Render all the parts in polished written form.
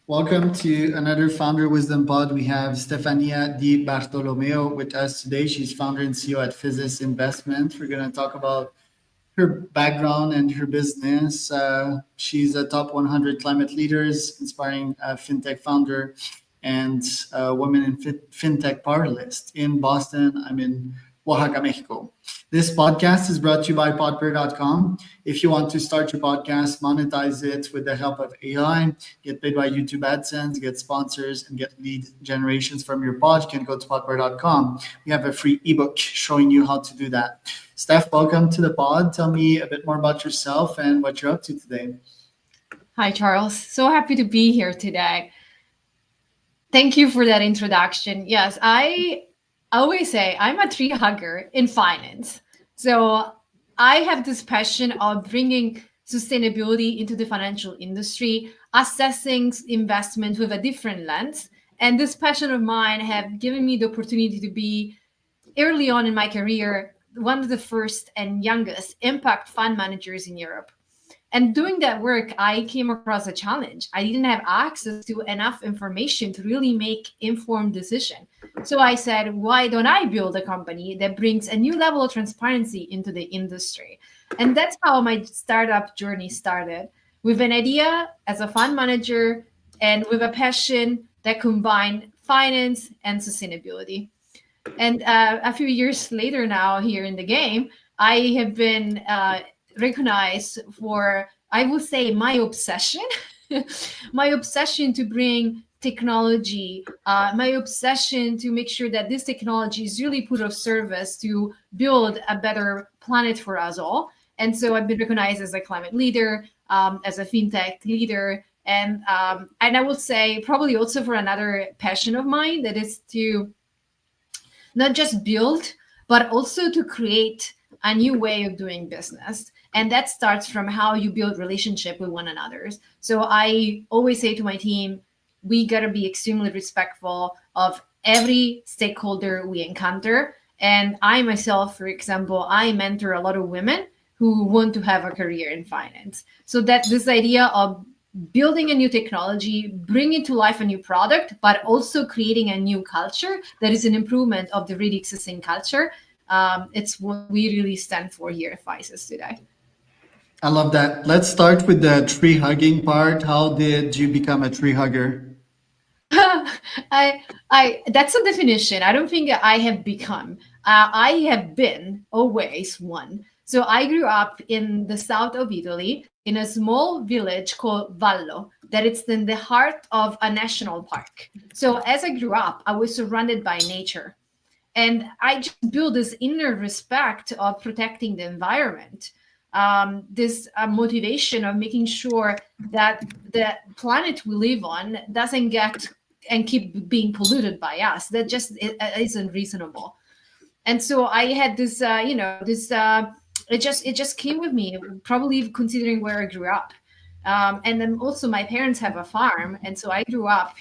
Welcome to another Founder Wisdom Pod. We have Stefania Di Bartolomeo with us today. She's founder and CEO at Physis Investment. We're going to talk about her background and her business. She's a top 100 climate leaders, inspiring fintech founder, and women in fintech power list in Boston. I'm in Oaxaca, Mexico. This podcast is brought to you by podper.com. If you want to start your podcast, monetize it with the help of AI, get paid by YouTube AdSense, get sponsors, and get lead generations from your pod, you can go to podper.com. We have a free ebook showing you how to do that. Steph, welcome to the pod. Tell me a bit more about yourself and what you're up to today. Hi, Charles. So happy to be here today. Thank you for that introduction. Yes, I always say I'm a tree hugger in finance. So I have this passion of bringing sustainability into the financial industry, assessing investment with a different lens. And this passion of mine have given me the opportunity to be early on in my career one of the first and youngest impact fund managers in Europe. And doing that work, I came across a challenge. I didn't have access to enough information to really make informed decision. So I said, why don't I build a company that brings a new level of transparency into the industry? And that's how my startup journey started, with an idea as a fund manager and with a passion that combined finance and sustainability. And a few years later now here in the game, I have been recognized for, I would say, my obsession, my obsession to bring technology, my obsession to make sure that this technology is really put of service to build a better planet for us all. And so I've been recognized as a climate leader, as a fintech leader, and I would say probably also for another passion of mine, that is to not just build, but also to create a new way of doing business. And that starts from how you build relationship with one another. So I always say to my team, we got to be extremely respectful of every stakeholder we encounter. And I myself, for example, I mentor a lot of women who want to have a career in finance. So that this idea of building a new technology, bringing to life a new product, but also creating a new culture that is an improvement of the really existing culture. It's what we really stand for here at Physis today. I love that. Let's start with the tree hugging part. How did you become a tree hugger? I that's a definition. I don't think I have become. I have been always one. So I grew up in the south of Italy in a small village called Vallo, that it's in the heart of a national park. So as I grew up, I was surrounded by nature. And I just built this inner respect of protecting the environment, this motivation of making sure that the planet we live on doesn't get and keep being polluted by us. That just isn't reasonable. And so I had this, it just came with me, probably considering where I grew up. And then also my parents have a farm. And so I grew up,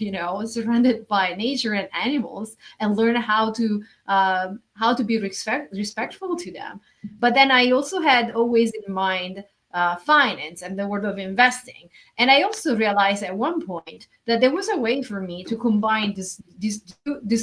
surrounded by nature and animals, and learned how to be respectful to them. But then I also had always in mind finance and the world of investing. And I also realized at one point that there was a way for me to combine these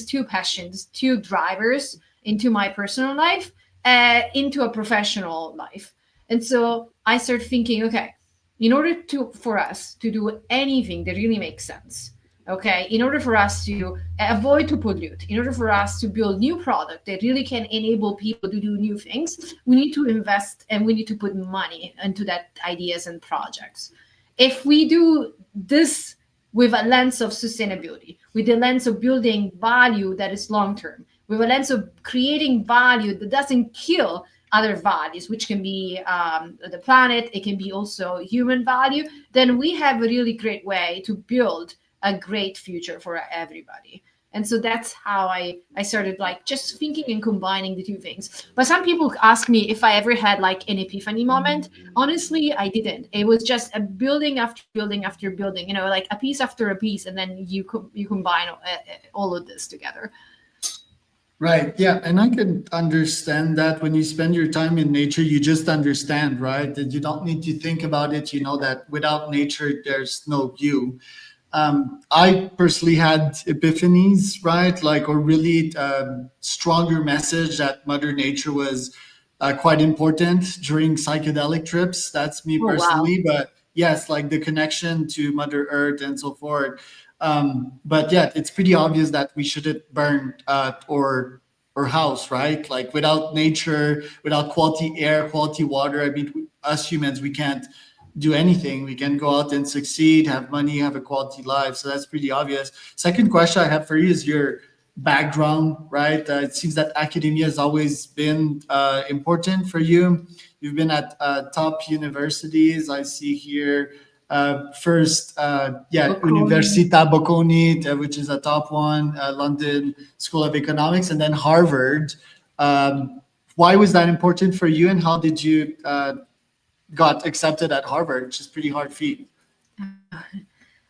two passions, two drivers into my personal life, into a professional life. And so I started thinking, okay, in order for us to do anything that really makes sense, okay, in order for us to avoid to pollute, in order for us to build new product that really can enable people to do new things, we need to invest and we need to put money into that ideas and projects. If we do this with a lens of sustainability, with the lens of building value that is long-term, with a lens of creating value that doesn't kill other values, which can be the planet, it can be also human value, then we have a really great way to build a great future for everybody. And so that's how I started just thinking and combining the two things. But some people ask me if I ever had an epiphany moment. Honestly, I didn't. It was just a building after building after building, like a piece after a piece, and then you combine all of this together. Right. Yeah. And I can understand that when you spend your time in nature, you just understand, right? That you don't need to think about it. You know that without nature, there's no you. I personally had epiphanies, right? Like, or really stronger message that Mother Nature was quite important during psychedelic trips. That's me Oh wow. personally, but yes, like the connection to Mother Earth and so forth. But yeah, it's pretty obvious that we shouldn't burn or house, right? Like without nature, without quality air, quality water. I mean, us humans, we can't do anything. We can go out and succeed, have money, have a quality life. So that's pretty obvious. Second question I have for you is your background, right? It seems that academia has always been important for you. You've been at top universities. I see here first, yeah, Bocconi. Università Bocconi, which is a top one, London School of Economics, and then Harvard. Why was that important for you, and how did you got accepted at Harvard, which is pretty hard feat?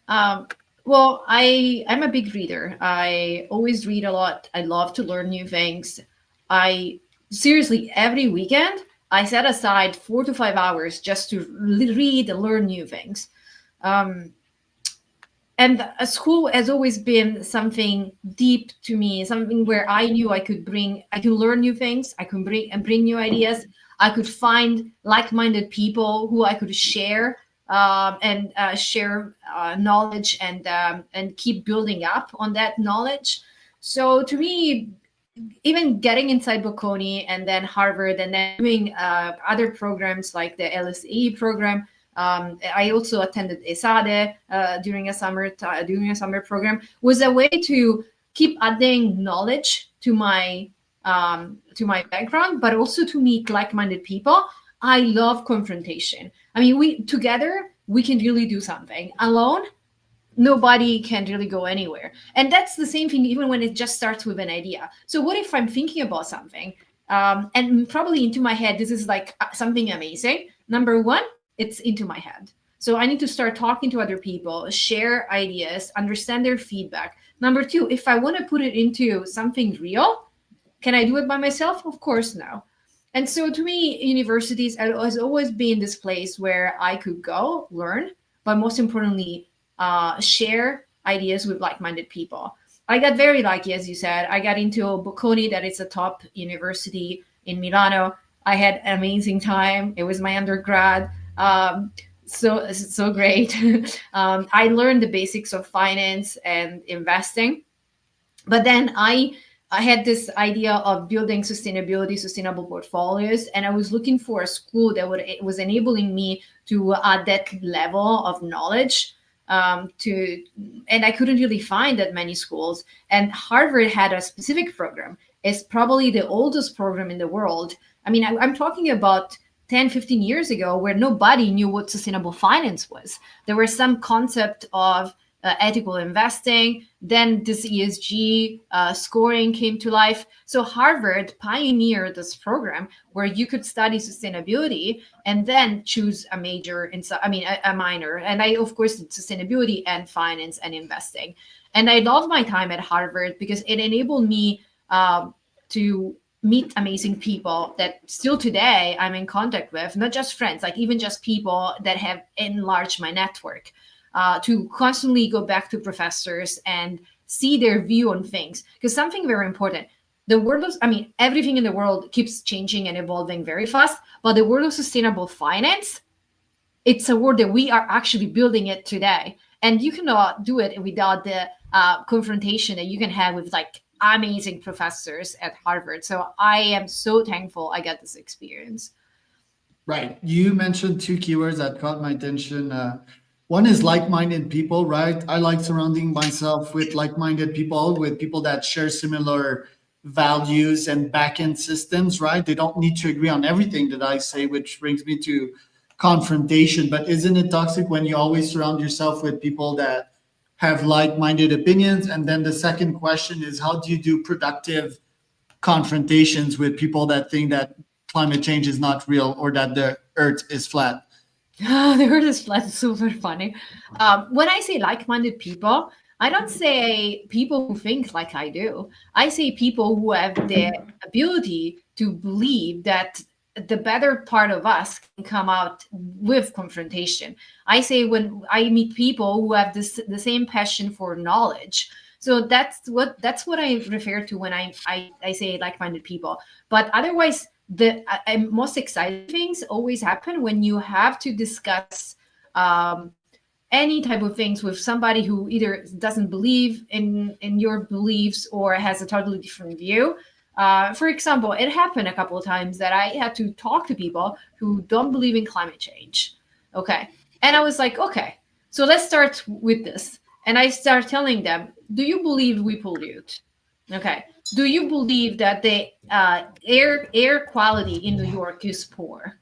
Um, well, I'm a big reader. I always read a lot. I love to learn new things. I seriously every weekend I set aside 4 to 5 hours just to read and learn new things. Um, and a school has always been something deep to me, something where I knew I could learn new things, I could bring new ideas, I could find like-minded people who I could share and share knowledge and keep building up on that knowledge. So to me, even getting inside Bocconi and then Harvard and then doing other programs like the LSE program. I also attended ESADE during a summer program. Was a way to keep adding knowledge to my background, but also to meet like-minded people. I love confrontation. I mean, we together we can really do something. Alone, nobody can really go anywhere. And that's the same thing even when it just starts with an idea. So what if I'm thinking about something and probably into my head, this is like something amazing. Number one, it's into my head. So I need to start talking to other people, share ideas, understand their feedback. Number two, if I want to put it into something real, can I do it by myself? Of course, no. And so to me, universities has always been this place where I could go learn, but most importantly, share ideas with like-minded people. I got very lucky, as you said. I got into Bocconi, that is a top university in Milano. I had an amazing time. It was my undergrad. So great. I learned the basics of finance and investing, but then I had this idea of building sustainable portfolios, and I was looking for a school that was enabling me to add that level of knowledge to, and I couldn't really find that many schools. And Harvard had a specific program. It's probably the oldest program in the world. I mean, I'm talking about 10, 15 years ago, where nobody knew what sustainable finance was. There was some concept of ethical investing. Then this ESG scoring came to life. So Harvard pioneered this program where you could study sustainability and then choose a major in, I mean, a minor. And I, of course, did sustainability and finance and investing. And I love my time at Harvard because it enabled me to meet amazing people that still today I'm in contact with, not just friends, like even just people that have enlarged my network. To constantly go back to professors and see their view on things. Because something very important, the world of, I mean, everything in the world keeps changing and evolving very fast, but the world of sustainable finance, it's a world that we are actually building it today. And you cannot do it without the confrontation that you can have with like amazing professors at Harvard. So I am so thankful I got this experience. Right. You mentioned two keywords that caught my attention. One is like-minded people, right? I like surrounding myself with like-minded people, with people that share similar values and back-end systems, right? They don't need to agree on everything that I say, which brings me to confrontation. But isn't it toxic when you always surround yourself with people that have like-minded opinions? And then the second question is, how do you do productive confrontations with people that think that climate change is not real or that the earth is flat? The word is flat is super funny. When I say like-minded people, I don't say people who think like I do. I say people who have the ability to believe that the better part of us can come out with confrontation. I say when I meet people who have the same passion for knowledge. So that's what I refer to when I say like-minded people. But otherwise, most exciting things always happen when you have to discuss any type of things with somebody who either doesn't believe in your beliefs or has a totally different view. For example, it happened a couple of times that I had to talk to people who don't believe in climate change. Okay. And I was like, okay, so let's start with this. And I start telling them, do you believe we pollute? Okay. Do you believe that the air quality in New York is poor?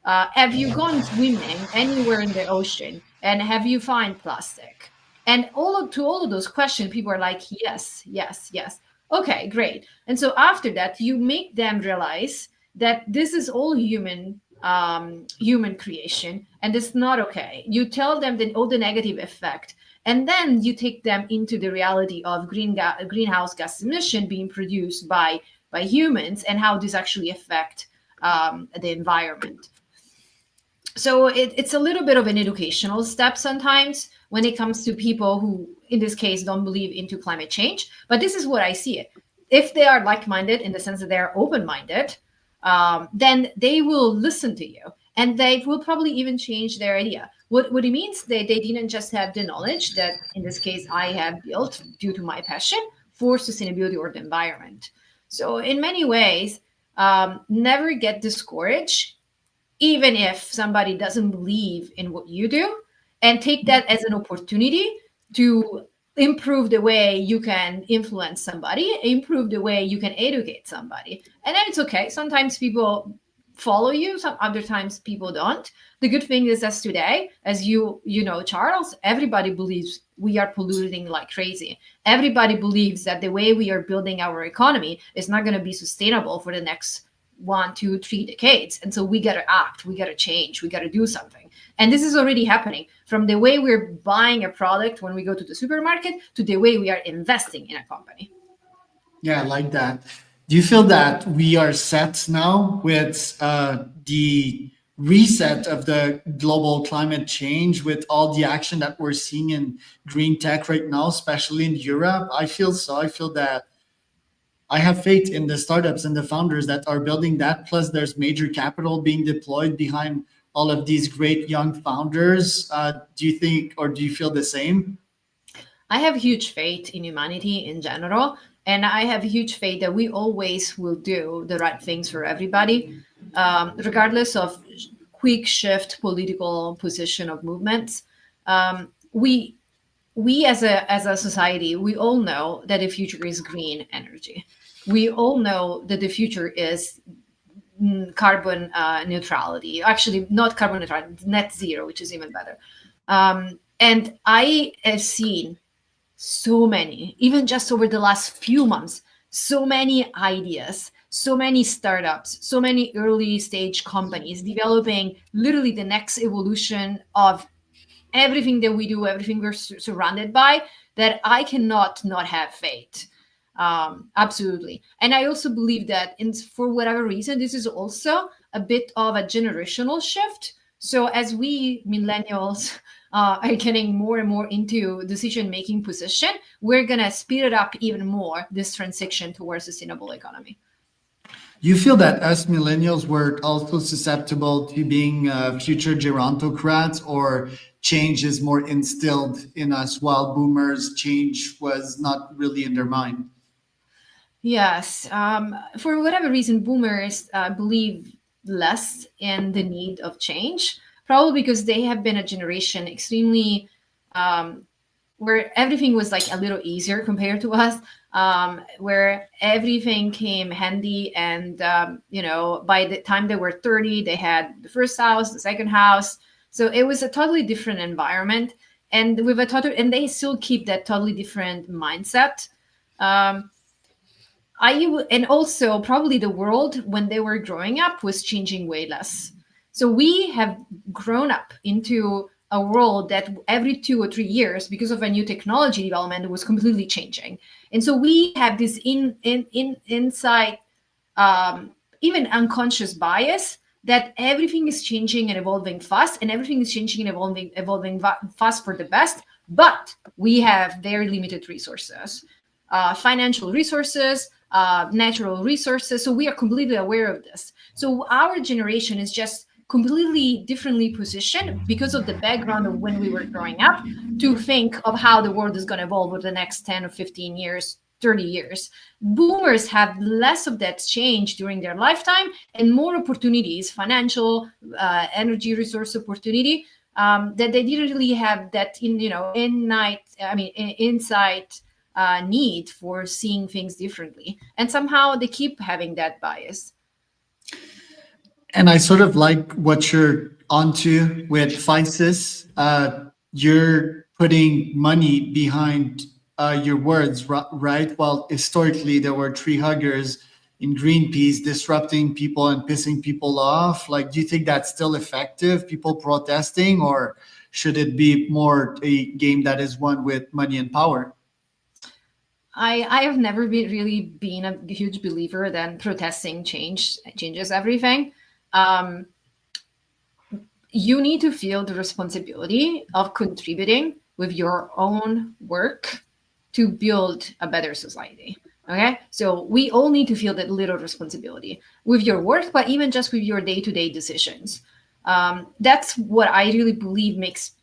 Have you gone swimming anywhere in the ocean? And have you found plastic? And all of those questions, people are like, yes, yes, yes. Okay, great. And so after that, you make them realize that this is all human creation, and it's not okay. You tell them all the negative effect, and then you take them into the reality of greenhouse gas emission being produced by humans and how this actually affect the environment. So it's a little bit of an educational step sometimes when it comes to people who, in this case, don't believe into climate change. But this is what I see it. If they are like-minded in the sense that they are open-minded, then they will listen to you, and they will probably even change their idea. What it means, they didn't just have the knowledge that, in this case, I have built due to my passion for sustainability or the environment. So in many ways, never get discouraged even if somebody doesn't believe in what you do, and take that as an opportunity to improve the way you can influence somebody, improve the way you can educate somebody. And then it's okay. Sometimes people follow you, some other times people don't. The good thing is, as today, as you know, Charles, everybody believes we are polluting like crazy. Everybody believes that the way we are building our economy is not going to be sustainable for the next 1, 2, 3 decades. And so we got to act, we got to change, we got to do something. And this is already happening, from the way we're buying a product when we go to the supermarket to the way we are investing in a company. Yeah, I like that. Do you feel that we are set now with the reset of the global climate change with all the action that we're seeing in green tech right now, especially in Europe? I feel so. I feel that I have faith in the startups and the founders that are building that. Plus, there's major capital being deployed behind all of these great young founders. Do you think, or do you feel the same? I have huge faith in humanity in general, and I have huge faith that we always will do the right things for everybody, regardless of quick shift political position of movements. We as a society, we all know that the future is green energy. We all know that the future is carbon neutrality. Actually, not carbon neutrality, net zero, which is even better. And I have seen so many, even just over the last few months, so many ideas, so many startups, so many early stage companies developing literally the next evolution of everything that we do, everything we're surrounded by, that I cannot not have faith. Absolutely. And I also believe that, for whatever reason, this is also a bit of a generational shift. So as we millennials are getting more and more into decision making position, we're gonna speed it up even more, this transition towards sustainable economy. You feel that us millennials were also susceptible to being future gerontocrats, or change is more instilled in us, while boomers, change was not really in their mind? Yes. For whatever reason, boomers believe less in the need of change, probably because they have been a generation extremely um, where everything was like a little easier compared to us, where everything came handy. And, by the time they were 30, they had the first house, the second house. So it was a totally different environment. And and they still keep that totally different mindset. Um, and also probably the world when they were growing up was changing way less. So we have grown up into a world that every 2 or 3 years, because of a new technology development, was completely changing. And so we have this inside even unconscious bias that everything is changing and evolving fast, and everything is changing and evolving fast for the best, but we have very limited resources, financial resources, natural resources. So we are completely aware of this. So our generation is just completely differently positioned because of the background of when we were growing up to think of how the world is going to evolve over the next 10 or 15 years, 30 years. Boomers have less of that change during their lifetime and more opportunities, financial, energy resource opportunity, that they didn't really have that insight need for seeing things differently. And somehow they keep having that bias. And I sort of like what you're onto with Physis. You're putting money behind your words, right? Well, historically, there were tree huggers in Greenpeace disrupting people and pissing people off. Like, do you think that's still effective, people protesting, or should it be more a game that is won with money and power? I have never been a huge believer that protesting changes everything. Um, you need to feel the responsibility of contributing with your own work to build a better society. Okay, so we all need to feel that little responsibility with your work, but even just with your day-to-day decisions. That's what I really believe makes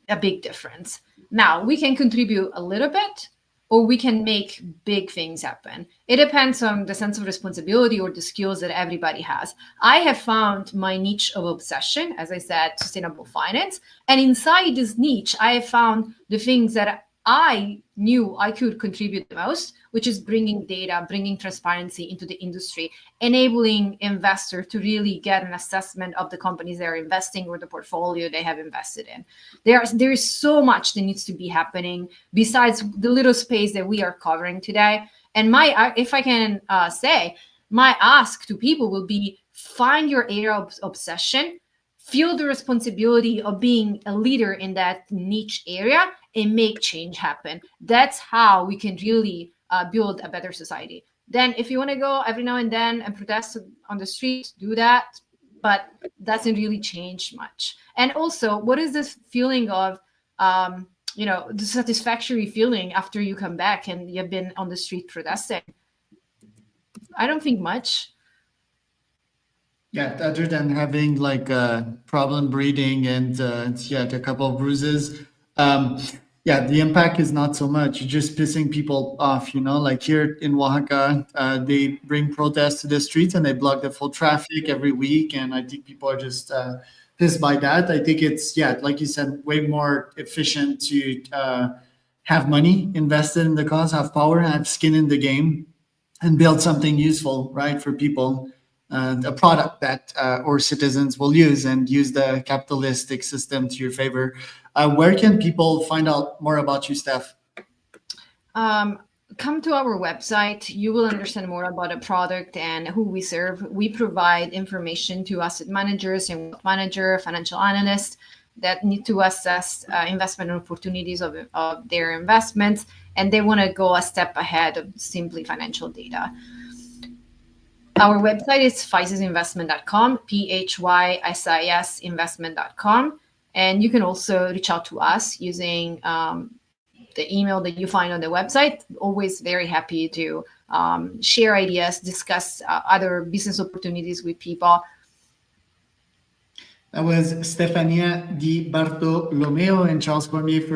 a big difference. Now we can contribute a little bit, or we can make big things happen. It depends on the sense of responsibility or the skills that everybody has. I have found my niche of obsession, as I said, sustainable finance. And inside this niche, I have found the things that I knew I could contribute the most, which is bringing data, bringing transparency into the industry, enabling investors to really get an assessment of the companies they're investing or the portfolio they have invested in. There is so much that needs to be happening besides the little space that we are covering today. And if I can say, my ask to people will be: find your area of obsession, feel the responsibility of being a leader in that niche area, and make change happen. That's how we can really build a better society. Then if you want to go every now and then and protest on the street, do that, but doesn't really change much. And also, what is this feeling of the satisfactory feeling after you come back and you've been on the street protesting? I don't think much. Yeah, other than having like problem breathing and a couple of bruises. Um, yeah, the impact is not so much. You're just pissing people off, like here in Oaxaca, they bring protests to the streets and they block the full traffic every week. And I think people are just pissed by that. I think it's, like you said, way more efficient to have money invested in the cause, have power, have skin in the game, and build something useful, right, for people, a product that our citizens will use, and use the capitalistic system to your favor. Where can people find out more about you, Steph? Come to our website. You will understand more about the product and who we serve. We provide information to asset managers and wealth manager, financial analysts that need to assess investment opportunities of their investments, and they want to go a step ahead of simply financial data. Our website is physisinvestment.com, PHYSIS investment.com. And you can also reach out to us using the email that you find on the website. Always very happy to share ideas, discuss other business opportunities with people. That was Stefania Di Bartolomeo and Charles Cormier for